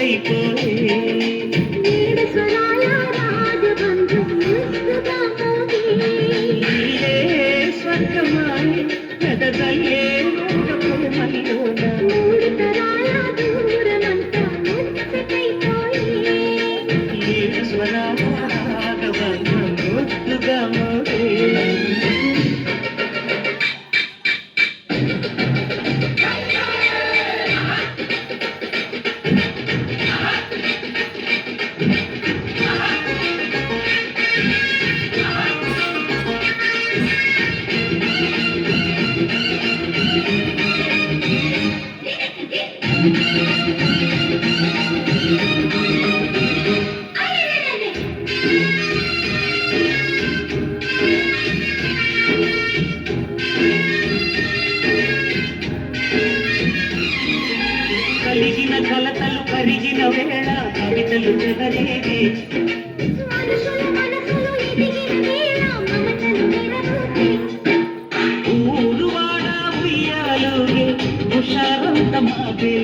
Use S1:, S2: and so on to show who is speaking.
S1: ముచ్చటైపోయే
S2: ఏడు స్వరాల రాగబంధం ముద్దుగా
S1: నీలే స్వర్గమాయే పెదదల్లే ప్రేమలోన
S2: మూడు తరాల దూరమంతా ముచ్చటైపోయే
S1: ఏడు స్వరాల రాగబంధం ముద్దుగా మోగే కలిగిన కలతలు కరిగిన వేళ కవితలు చెదరేగే
S2: మనుషుల మనసులు ఎదిగిన వేళ మమతలు మెరపుతే
S1: ఊరువాడ ఉయ్యాలుగే హుషారంత మాదే